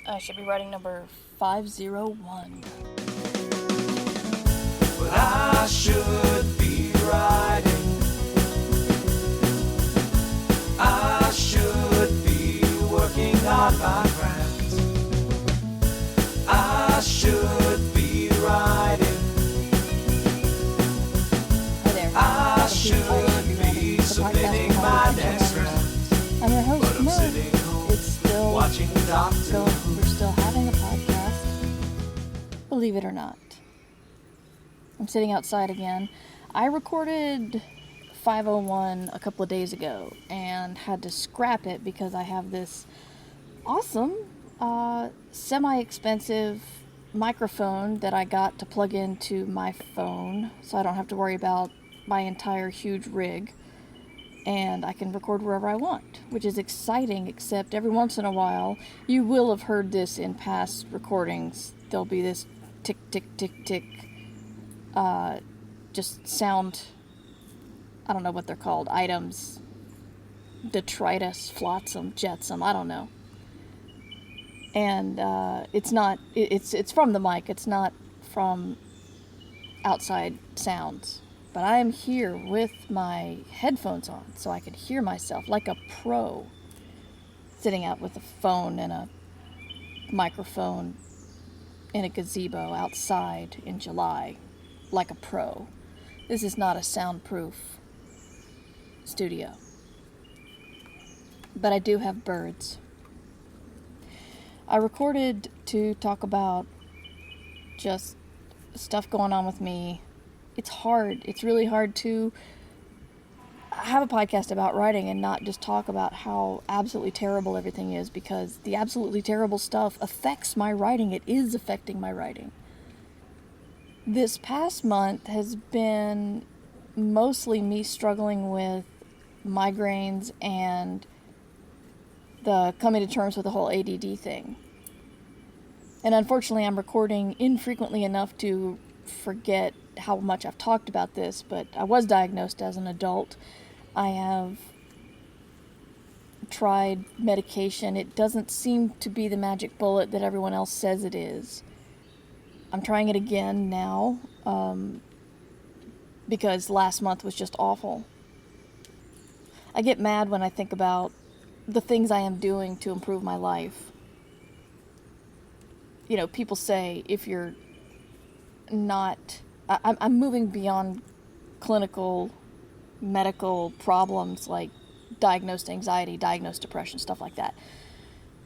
I should be writing number 501. Well, I should be writing. I should be working on my craft. I should be writing. Hi there. I should be submitting my next draft. I'm your host, But I'm Mo. sitting home It's still watching Doctor going. Who. We're still having a podcast. Believe it or not. I'm sitting outside again. I recorded 501 a couple of days ago and had to scrap it because I have this awesome, semi-expensive microphone that I got to plug into my phone so I don't have to worry about my entire huge rig. And I can record wherever I want, which is exciting, except every once in a while, you will have heard this in past recordings, there'll be this tick, tick, tick, tick, just sound, I don't know what they're called, items, detritus, flotsam, jetsam, I don't know. And it's from the mic, it's not from outside sounds. But I am here with my headphones on so I can hear myself like a pro, sitting out with a phone and a microphone in a gazebo outside in July, like a pro. This is not a soundproof studio. But I do have birds. I recorded to talk about just stuff going on with me. It's hard. It's really hard to have a podcast about writing and not just talk about how absolutely terrible everything is, because the absolutely terrible stuff affects my writing. It is affecting my writing. This past month has been mostly me struggling with migraines and the coming to terms with the whole ADD thing. And unfortunately, I'm recording infrequently enough to forget how much I've talked about this, but I was diagnosed as an adult. I have tried medication. It doesn't seem to be the magic bullet that everyone else says it is. I'm trying it again now, because last month was just awful. I get mad when I think about the things I am doing to improve my life. You know, people say if you're not... I'm moving beyond clinical, medical problems like diagnosed anxiety, diagnosed depression, stuff like that.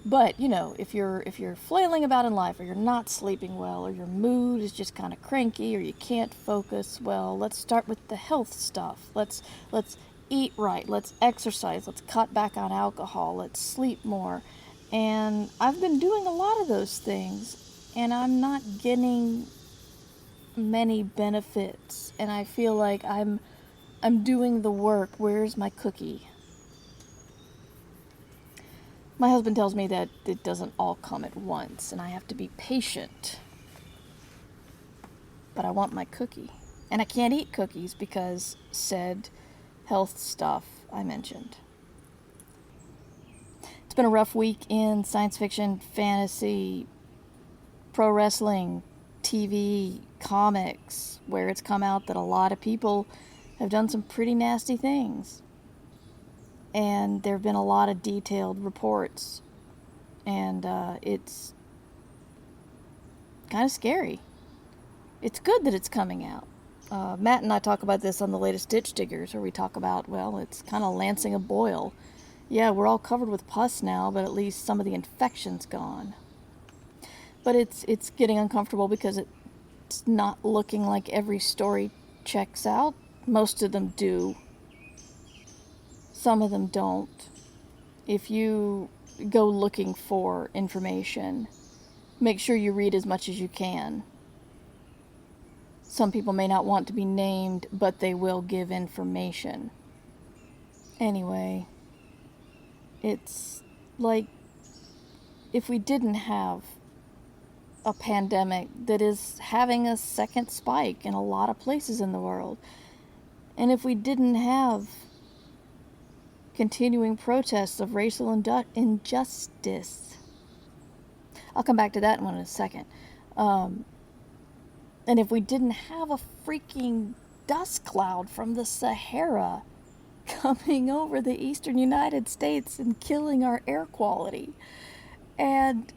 But, you know, if you're flailing about in life, or you're not sleeping well, or your mood is just kind of cranky, or you can't focus, well, let's start with the health stuff. Let's eat right, let's exercise, let's cut back on alcohol, let's sleep more. And I've been doing a lot of those things, and I'm not getting many benefits, and I feel like I'm doing the work. Where's my cookie? My husband tells me that it doesn't all come at once, and I have to be patient. But I want my cookie. And I can't eat cookies because said health stuff I mentioned. It's been a rough week in science fiction, fantasy, pro wrestling, TV, comics, where it's come out that a lot of people have done some pretty nasty things. And there have been a lot of detailed reports. And it's kind of scary. It's good that it's coming out. Matt and I talk about this on the latest Ditch Diggers, where we talk about, well, it's kind of lancing a boil. Yeah, we're all covered with pus now, but at least some of the infection's gone. But it's getting uncomfortable because it's not looking like every story checks out. Most of them do. Some of them don't. If you go looking for information, make sure you read as much as you can. Some people may not want to be named, but they will give information. Anyway, it's like if we didn't have a pandemic that is having a second spike in a lot of places in the world, and if we didn't have continuing protests of racial injustice, I'll come back to that one in a second. And if we didn't have a freaking dust cloud from the Sahara coming over the eastern United States and killing our air quality, and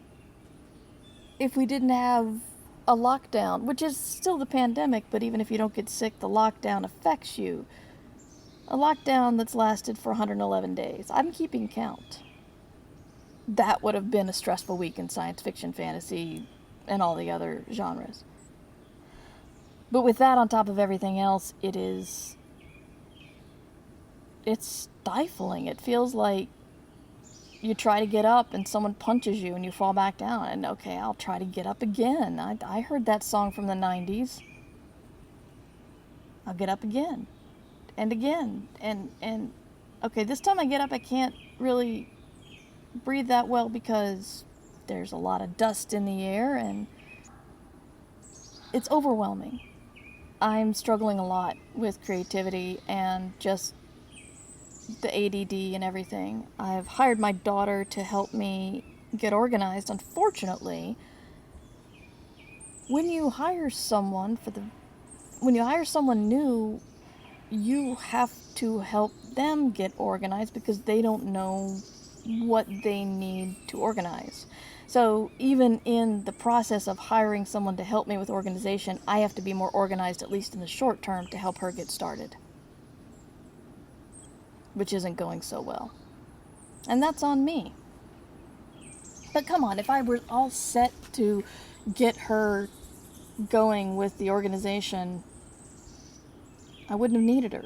if we didn't have a lockdown, which is still the pandemic, but even if you don't get sick, the lockdown affects you. A lockdown that's lasted for 111 days. I'm keeping count. That would have been a stressful week in science fiction, fantasy, and all the other genres. But with that on top of everything else, it's stifling. It feels like you try to get up and someone punches you and you fall back down. And okay, I'll try to get up again. I heard that song from the 90s. I'll get up again. And again. And okay, this time I get up, I can't really breathe that well because there's a lot of dust in the air and it's overwhelming. I'm struggling a lot with creativity and just the ADD and everything. I've hired my daughter to help me get organized. Unfortunately, when you hire someone new, you have to help them get organized because they don't know what they need to organize. So even in the process of hiring someone to help me with organization, I have to be more organized, at least in the short term, to help her get started, which isn't going so well. And that's on me. But come on, if I were all set to get her going with the organization, I wouldn't have needed her.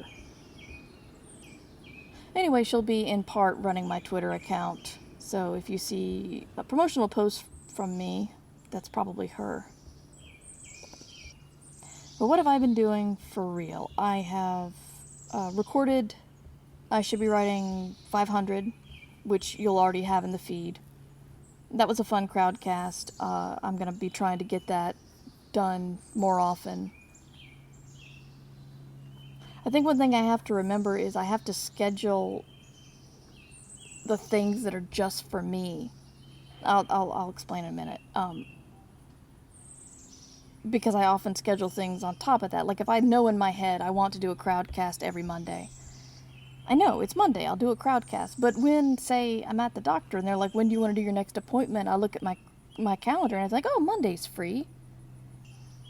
Anyway, she'll be in part running my Twitter account. So if you see a promotional post from me, that's probably her. But what have I been doing for real? I have recorded. I should be writing 500, which you'll already have in the feed. That was a fun crowdcast. I'm going to be trying to get that done more often. I think one thing I have to remember is I have to schedule the things that are just for me. I'll explain in a minute. Because I often schedule things on top of that. Like if I know in my head I want to do a crowdcast every Monday, I know it's Monday, I'll do a crowdcast. But when, say, I'm at the doctor and they're like, when do you want to do your next appointment? I look at my calendar and it's like, oh, Monday's free.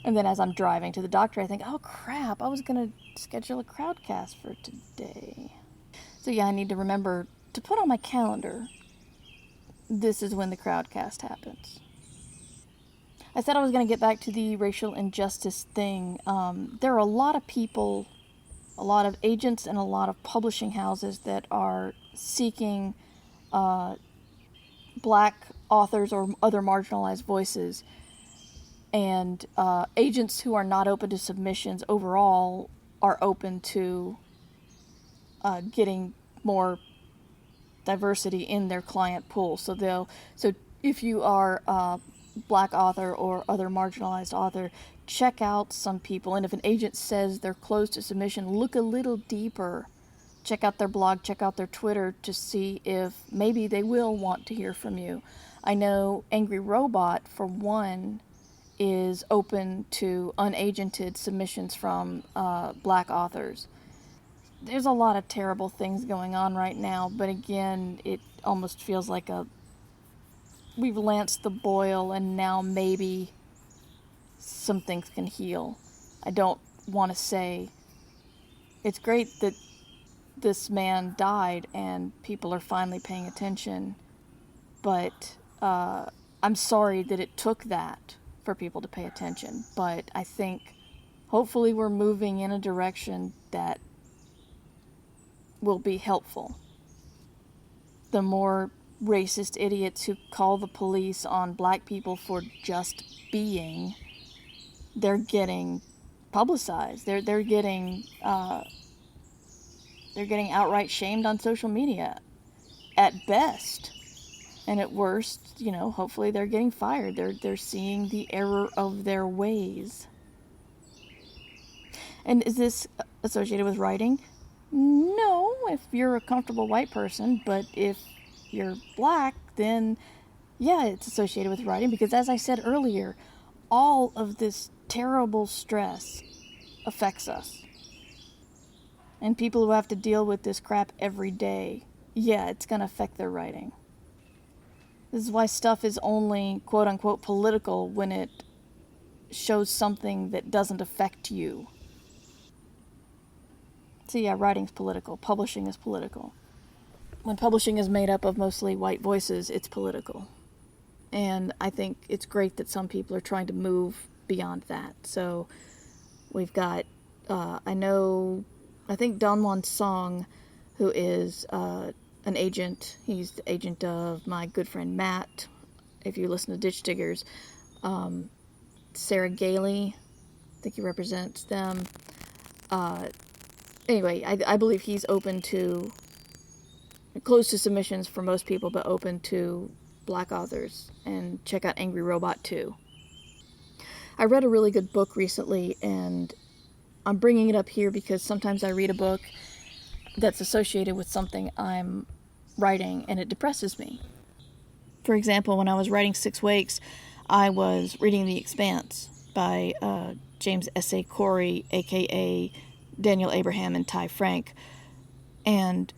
And then as I'm driving to the doctor, I think, oh crap, I was going to schedule a crowdcast for today. So yeah, I need to remember to put on my calendar, this is when the crowdcast happens. I said I was going to get back to the racial injustice thing. There are a lot of people, a lot of agents and a lot of publishing houses that are seeking black authors or other marginalized voices. And agents who are not open to submissions overall are open to getting more diversity in their client pool. So if you are a black author or other marginalized author, check out some people. And if an agent says they're closed to submission, look a little deeper. Check out their blog, check out their Twitter to see if maybe they will want to hear from you. I know Angry Robot, for one, is open to unagented submissions from black authors. There's a lot of terrible things going on right now, but again, it almost feels like we've lanced the boil and now maybe some things can heal. I don't want to say it's great that this man died and people are finally paying attention, but I'm sorry that it took that for people to pay attention. But I think hopefully we're moving in a direction that will be helpful. The more racist idiots who call the police on black people for just being, they're getting publicized. They're getting outright shamed on social media at best. And at worst, hopefully they're getting fired. They're seeing the error of their ways. And is this associated with writing? No, if you're a comfortable white person, but if you're black, then Yeah, it's associated with writing because, as I said earlier, all of this terrible stress affects us. And people who have to deal with this crap every day, yeah, it's going to affect their writing. This is why stuff is only quote-unquote political when it shows something that doesn't affect you. So yeah, writing's political. Publishing is political. When publishing is made up of mostly white voices, it's political. And I think it's great that some people are trying to move beyond that. So we've got, I think Don Juan Song, who is an agent. He's the agent of my good friend Matt, if you listen to Ditch Diggers. Sarah Gailey, I think he represents them. Anyway, I believe he's open to, closed to submissions for most people, but open to black authors. And check out Angry Robot too. I read a really good book recently, and I'm bringing it up here because sometimes I read a book that's associated with something I'm writing, and it depresses me. For example, when I was writing Six Wakes, I was reading The Expanse by James S.A. Corey, a.k.a. Daniel Abraham and Ty Frank. And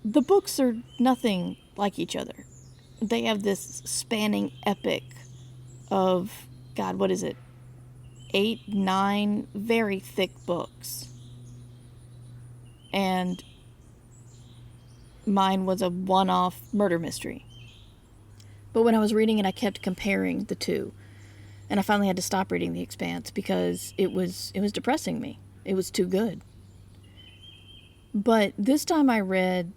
the books are nothing like each other. They have this spanning epic of, God, what is it? 8, 9 very thick books. And mine was a one-off murder mystery. But when I was reading it, I kept comparing the two. And I finally had to stop reading The Expanse because it was depressing me. It was too good. But this time I read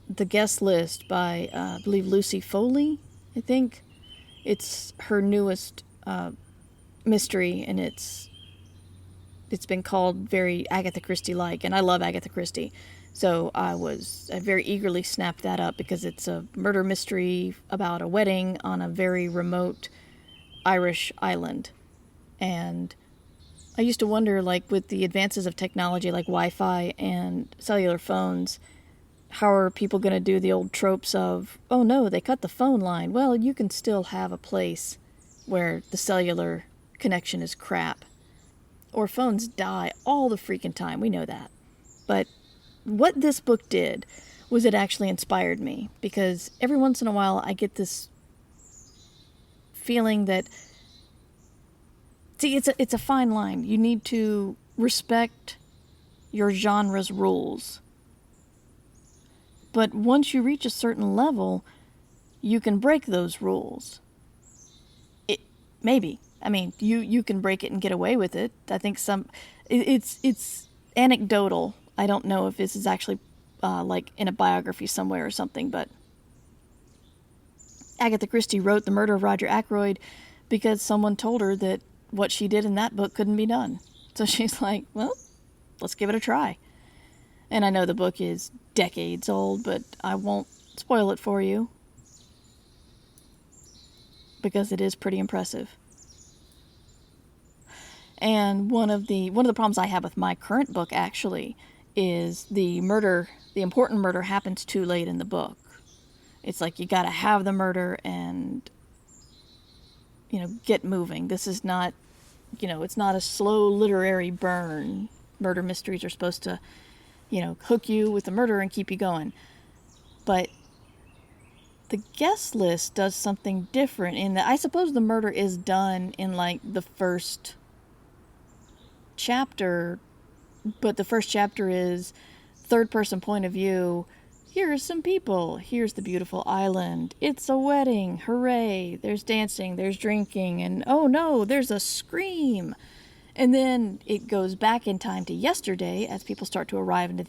The Guest List by, I believe, Lucy Foley, I think. It's her newest mystery, and it's been called very Agatha Christie-like, and I love Agatha Christie. So I very eagerly snapped that up because it's a murder mystery about a wedding on a very remote Irish island. And I used to wonder, like, with the advances of technology like Wi-Fi and cellular phones, how are people going to do the old tropes of, oh no, they cut the phone line. Well, you can still have a place where the cellular connection is crap. Or phones die all the freaking time. We know that. But what this book did was it actually inspired me, because every once in a while I get this feeling that, see, it's a fine line. You need to respect your genre's rules. But once you reach a certain level, you can break those rules. Maybe. I mean, you can break it and get away with it. I think it's anecdotal. I don't know if this is actually like in a biography somewhere or something, but Agatha Christie wrote The Murder of Roger Ackroyd because someone told her that what she did in that book couldn't be done. So she's like, well, let's give it a try. And I know the book is decades old, but I won't spoil it for you because it is pretty impressive. And one of the problems I have with my current book actually is the important murder happens too late in the book. It's like you got to have the murder and get moving. This is not, it's not a slow literary burn. Murder mysteries are supposed to, hook you with the murder and keep you going. But the guest list does something different in that I suppose the murder is done in like the first chapter, but the first chapter is third person point of view. Here's some people. Here's the beautiful island. It's a wedding. Hooray. There's dancing. There's drinking. And oh no, there's a scream. And then it goes back in time to yesterday as people start to arrive into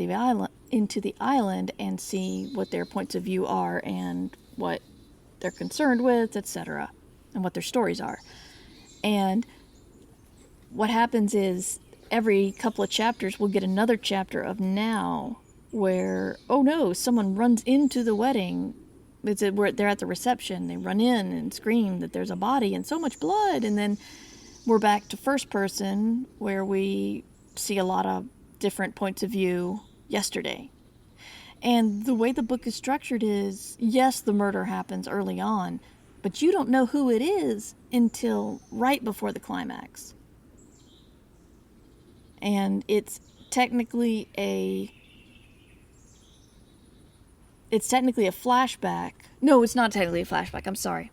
the island and see what their points of view are and what they're concerned with, etc., and what their stories are. And what happens is every couple of chapters we'll get another chapter of now where, oh no, someone runs into the wedding. Where they're at the reception. They run in and scream that there's a body and so much blood. And then we're back to first person where we see a lot of different points of view yesterday. And the way the book is structured is, yes, the murder happens early on, but you don't know who it is until right before the climax. And it's technically a flashback. No, it's not technically a flashback. I'm sorry.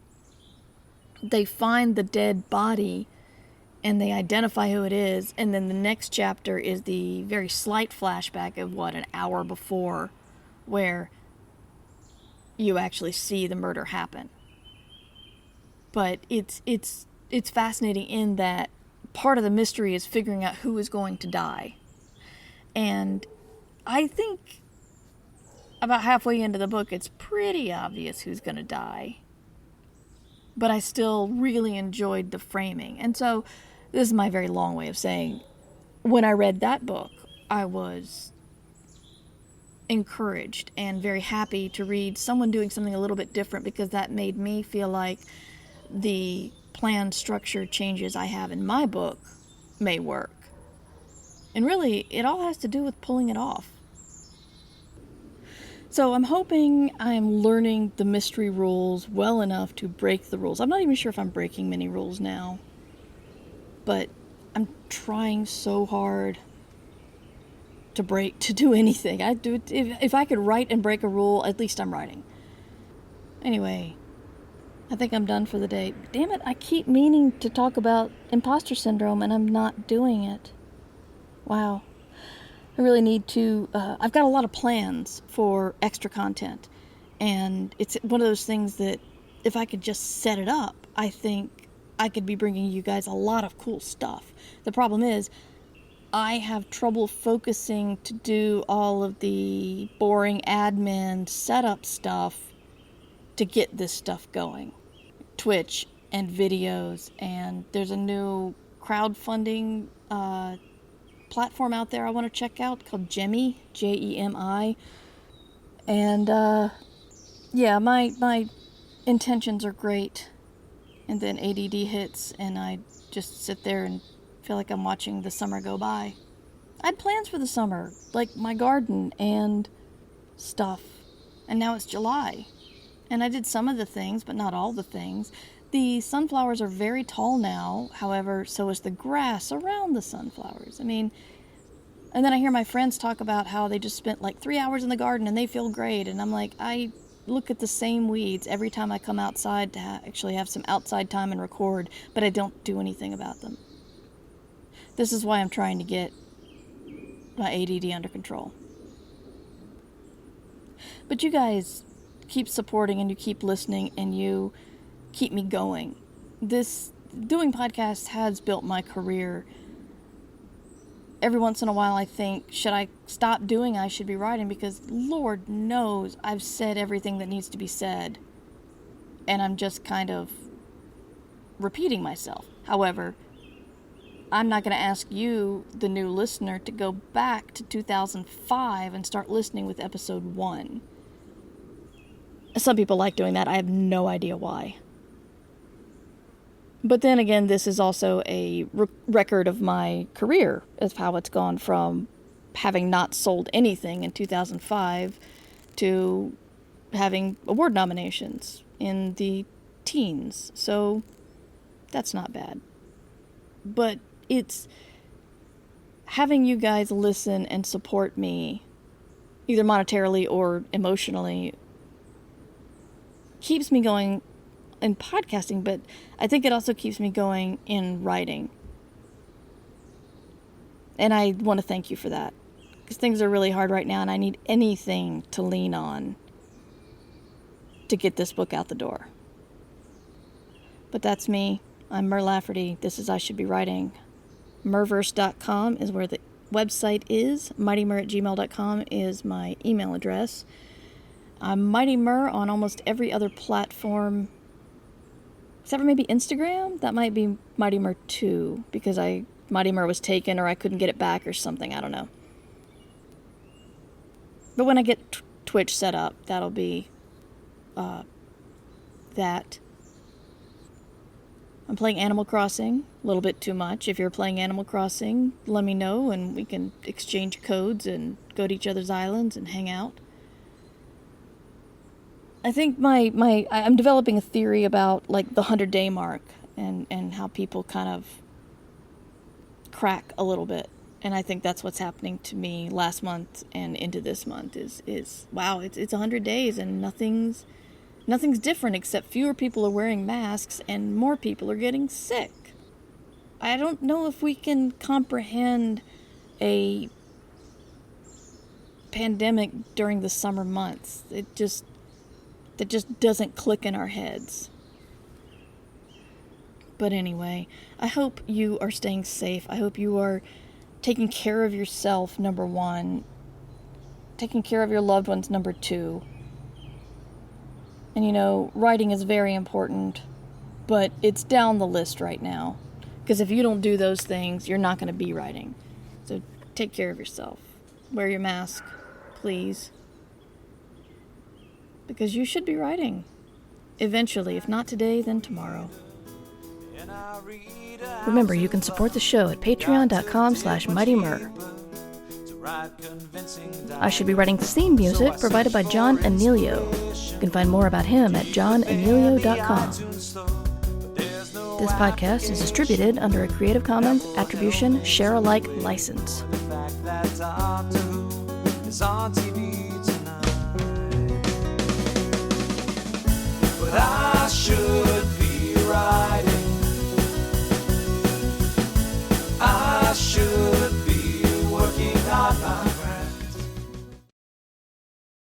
They find the dead body and they identify who it is, and then the next chapter is the very slight flashback of an hour before, where you actually see the murder happen. But it's fascinating in that part of the mystery is figuring out who is going to die. And I think about halfway into the book, it's pretty obvious who's going to die. But I still really enjoyed the framing. And so, this is my very long way of saying, when I read that book, I was encouraged and very happy to read someone doing something a little bit different, because that made me feel like the planned structure changes I have in my book may work. And really, it all has to do with pulling it off. So I'm hoping I'm learning the mystery rules well enough to break the rules. I'm not even sure if I'm breaking many rules now, but I'm trying so hard to do anything. If I could write and break a rule, at least I'm writing. Anyway, I think I'm done for the day. Damn it, I keep meaning to talk about imposter syndrome and I'm not doing it. Wow. I really need to, I've got a lot of plans for extra content, and it's one of those things that if I could just set it up, I think I could be bringing you guys a lot of cool stuff. The problem is, I have trouble focusing to do all of the boring admin setup stuff to get this stuff going. Twitch and videos, and there's a new crowdfunding platform out there I want to check out called Jemi, Jemi. And yeah, my intentions are great, and then ADD hits and I just sit there and feel like I'm watching the summer go by. I had plans for the summer, like my garden and stuff, and now it's July, and I did some of the things but not all the things. The sunflowers are very tall now, however, so is the grass around the sunflowers. I mean, and then I hear my friends talk about how they just spent like 3 hours in the garden and they feel great. And I'm like, I look at the same weeds every time I come outside to actually have some outside time and record, but I don't do anything about them. This is why I'm trying to get my ADD under control. But you guys keep supporting and you keep listening and you keep me going. This doing podcasts has built my career. Every once in a while I think, should I stop doing I should be writing, because Lord knows I've said everything that needs to be said and I'm just kind of repeating myself. However, I'm not going to ask you, the new listener, to go back to 2005 and start listening with episode 1. Some people like doing that. I have no idea why. But then again, this is also a record of my career, of how it's gone from having not sold anything in 2005 to having award nominations in the teens. So that's not bad. But it's having you guys listen and support me, either monetarily or emotionally, keeps me going in podcasting, but I think it also keeps me going in writing. And I want to thank you for that, because things are really hard right now and I need anything to lean on to get this book out the door. But that's me. I'm Mer Lafferty. This is I Should Be Writing. Merverse.com is where the website is. mightymer@gmail.com is my email address. I'm Mighty Mer on almost every other platform, except for maybe Instagram. That might be Mighty Mer 2, because Mighty Mer was taken or I couldn't get it back or something. I don't know. But when I get Twitch set up, that'll be that. I'm playing Animal Crossing, a little bit too much. If you're playing Animal Crossing, let me know and we can exchange codes and go to each other's islands and hang out. I think I'm developing a theory about like the 100-day mark and how people kind of crack a little bit. And I think that's what's happening to me last month and into this month is wow, it's 100 days and nothing's different except fewer people are wearing masks and more people are getting sick. I don't know if we can comprehend a pandemic during the summer months. That just doesn't click in our heads. But anyway, I hope you are staying safe. I hope you are taking care of yourself, number one. Taking care of your loved ones, number two. And writing is very important, but it's down the list right now. Because if you don't do those things, you're not going to be writing. So take care of yourself. Wear your mask, please. Because you should be writing. Eventually, if not today, then tomorrow. Remember, you can support the show at patreon.com/mightymur. I should be writing theme music provided by John Emilio. You can find more about him at johnemilio.com. This podcast is distributed under a Creative Commons Attribution Share-alike license.